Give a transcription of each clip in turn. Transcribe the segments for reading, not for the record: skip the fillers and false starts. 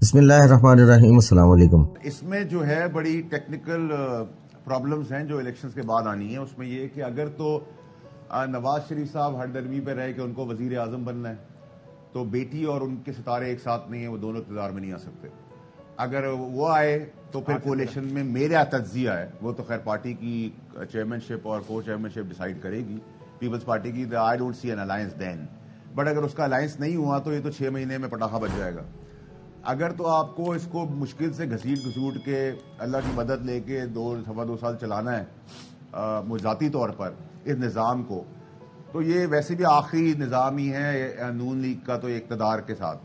بسم اللہ الرحمن الرحیم، السلام علیکم۔ اس میں جو ہے بڑی ٹیکنیکل پرابلمز ہیں جو الیکشنز کے بعد آنی ہیں۔ اس میں یہ کہ اگر تو نواز شریف صاحب ہر درمی پہ رہے کہ ان کو وزیر اعظم بننا ہے تو بیٹی اور ان کے ستارے ایک ساتھ نہیں ہیں، وہ دونوں اقتدار میں نہیں آ سکتے۔ اگر وہ آئے تو پھر کولیشن میں میرا تجزیہ ہے، وہ تو خیر پارٹی کی چیئرمین شپ اور کو چیئرمین شپ ڈیسائیڈ کرے گی پیپلز پارٹی کی، I don't see any alliance then, but اگر اس کا الائنس نہیں ہوا تو یہ تو 6 مہینے میں پٹاخہ بج جائے گا۔ اگر تو آپ کو اس کو مشکل سے گھسیٹ گھسوٹ کے اللہ کی مدد لے کے 2 سال چلانا ہے ذاتی طور پر اس نظام کو، تو یہ ویسے بھی آخری نظام ہی ہے نون لیگ کا، تو اقتدار کے ساتھ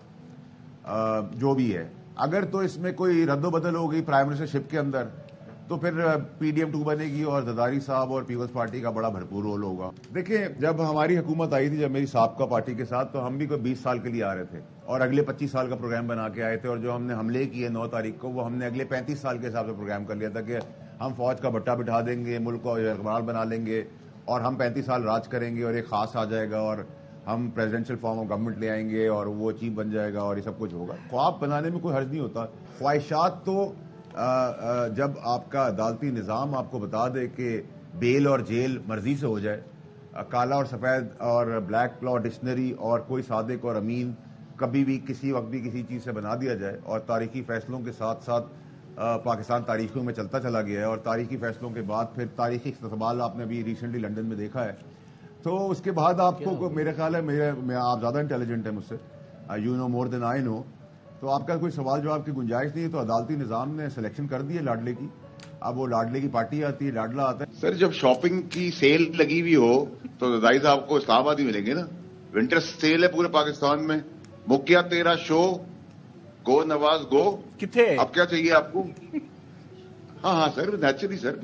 جو بھی ہے، اگر تو اس میں کوئی رد و بدل ہوگی پرائم منسٹر شپ کے اندر تو پھر پی ڈی ایم 2 بنے گی اور زرداری صاحب اور پیپلز پارٹی کا بڑا بھرپور رول ہوگا۔ دیکھیں، جب ہماری حکومت آئی تھی، جب میری سابقہ پارٹی کے ساتھ، تو ہم بھی کوئی 20 سال کے لیے آ رہے تھے اور اگلے 25 سال کا پروگرام بنا کے آئے تھے، اور جو ہم نے حملے کیے 9 تاریخ کو، وہ ہم نے اگلے 35 سال کے حساب سے پروگرام کر لیا تھا کہ ہم فوج کا بٹا بٹھا دیں گے، ملک کو حکمران بنا لیں گے اور ہم 35 سال راج کریں گے اور ایک خاص آ جائے گا اور ہم پریزیڈنشل فارم آف گورنمنٹ لے آئیں گے اور وہ چیف بن جائے گا اور یہ سب کچھ ہوگا۔ خواب بنانے میں کوئی حرج نہیں ہوتا، خواہشات تو جب آپ کا عدالتی نظام آپ کو بتا دے کہ بیل اور جیل مرضی سے ہو جائے، کالا اور سفید اور بلیک لا ڈکشنری اور کوئی صادق اور امین کبھی بھی کسی وقت بھی کسی چیز سے بنا دیا جائے، اور تاریخی فیصلوں کے ساتھ ساتھ پاکستان تاریخیوں میں چلتا چلا گیا ہے، اور تاریخی فیصلوں کے بعد پھر تاریخی استقبال آپ نے ابھی ریسنٹلی لندن میں دیکھا ہے، تو اس کے بعد آپ کو میرے خیال ہے آپ زیادہ انٹیلیجنٹ ہیں مجھ سے، یو نو مور دین آئی نو، تو آپ کا کوئی سوال جواب کی گنجائش نہیں ہے۔ تو عدالتی نظام نے سلیکشن کر دی ہے لاڈلے کی، اب وہ لاڈلے کی پارٹی آتی ہے، لاڈلا آتا ہے۔ سر، جب شاپنگ کی سیل لگی ہوئی ہو تو زاہد صاحب کو اسلام آباد ہی ملیں گے نا۔ ونٹر سیل ہے پورے پاکستان میں، مک گیا تیرا شو، گو نواز گو، کتنے اب کیا چاہیے آپ کو؟ ہاں سر، نیچرلی سر،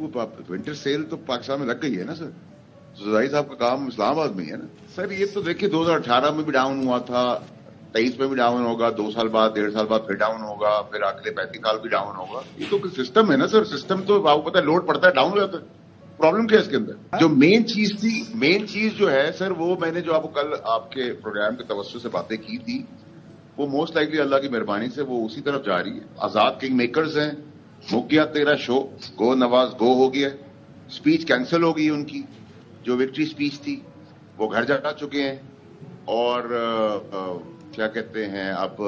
ونٹر سیل تو پاکستان میں لگ گئی ہے نا سر، زاہد صاحب کا کام اسلام آباد میں ہی ہے نا سر۔ یہ تو دیکھیے 2018 میں بھی ڈاؤن ہوا تھا، 23 میں بھی ڈاؤن ہوگا، 2 سال بعد 1.5 سال بعد پھر ڈاؤن ہوگا، پھر اگلے 35 سال بھی ڈاؤن ہوگا۔ یہ تو سسٹم ہے نا سر، سسٹم تو آپ کو پتا ہے لوڈ پڑتا ہے ڈاؤن ہو جاتا ہے۔ پرابلم کیا ہے اس کے اندر؟ جو مین چیز تھی، مین چیز جو ہے سر، وہ میں نے جو آپ کو کل آپ کے پروگرام کے توسط سے باتیں کی تھی، وہ موسٹ لائکلی اللہ کی مہربانی سے وہ اسی طرف جا رہی ہے۔ آزاد کنگ میکرز ہیں، مک گیا تیرا شو، گو نواز گو ہو گیا، اسپیچ کینسل ہو گئی ان کی، جو وکٹری اسپیچ تھی وہ گھر جا چکے ہیں، اور کیا کہتے ہیں، اب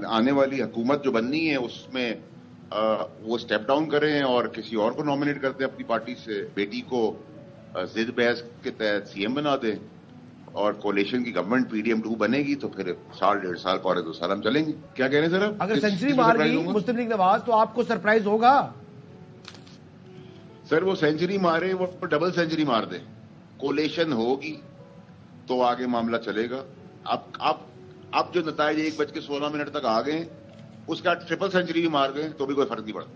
آنے والی حکومت جو بننی ہے اس میں وہ اسٹیپ ڈاؤن کریں اور کسی اور کو نامنیٹ کرتے ہیں اپنی پارٹی سے، بیٹی کو ضد بحث کے تحت سی ایم بنا دیں، اور کولیشن کی گورنمنٹ پی ڈی ایم 2 بنے گی، تو پھر 1.5 سال 2 سال ہم چلیں گے۔ کیا کہہ رہے ہیں سر آپ؟ اگر سینچری مار گئی مسلم لیگ نواز تو آپ کو سرپرائز ہوگا؟ سر وہ سینچری مارے، وہ ڈبل سینچری مار دے، کولیشن ہوگی تو آگے معاملہ چلے گا۔ اب جو نتائج 1:16 تک آ گئے، اس کا ٹرپل سینچری بھی مار گئے تو بھی کوئی فرق نہیں پڑتا،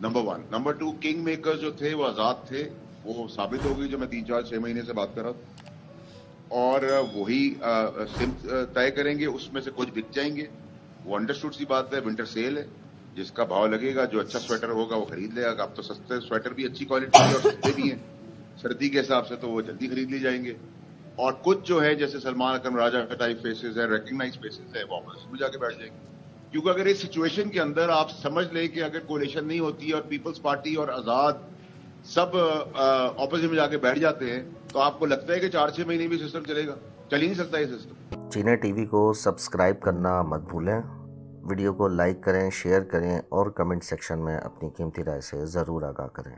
نمبر 1۔ نمبر 2، کنگ میکر جو تھے وہ آزاد تھے، وہ ثابت ہو گئی، جو میں 3-4-6 مہینے سے بات کر رہا تھا، اور وہی سمت طے کریں گے، اس میں سے کچھ بک جائیں گے، وہ انڈرسٹوڈ سی بات ہے۔ ونٹر سیل ہے، جس کا بھاؤ لگے گا، جو اچھا سویٹر ہوگا وہ خرید لے گا۔ اب تو سستے سویٹر بھی اچھی کوالٹی کے اور سستے بھی ہیں سردی کے حساب سے، تو وہ جلدی خرید لی جائیں گے، اور کچھ جو ہے جیسے سلمان اکرم راجہ کا ٹائپ فیسز ہے، ریکگنائز فیسز ہے، وہ اپوزیشن میں جا کے بیٹھ جائیں گے۔ کیونکہ اگر اس سچویشن کے اندر آپ سمجھ لیں کہ اگر کولیشن نہیں ہوتی اور پیپلز پارٹی اور آزاد سب اپوزیشن میں جا کے بیٹھ جاتے ہیں، تو آپ کو لگتا ہے کہ 4-6 مہینے بھی سسٹم چلے گا؟ چل ہی نہیں سکتا یہ سسٹم۔ چینل ٹی وی کو سبسکرائب کرنا مت بھولیں، ویڈیو کو لائک کریں، شیئر کریں اور کمنٹ سیکشن میں اپنی قیمتی رائے سے ضرور آگاہ کریں۔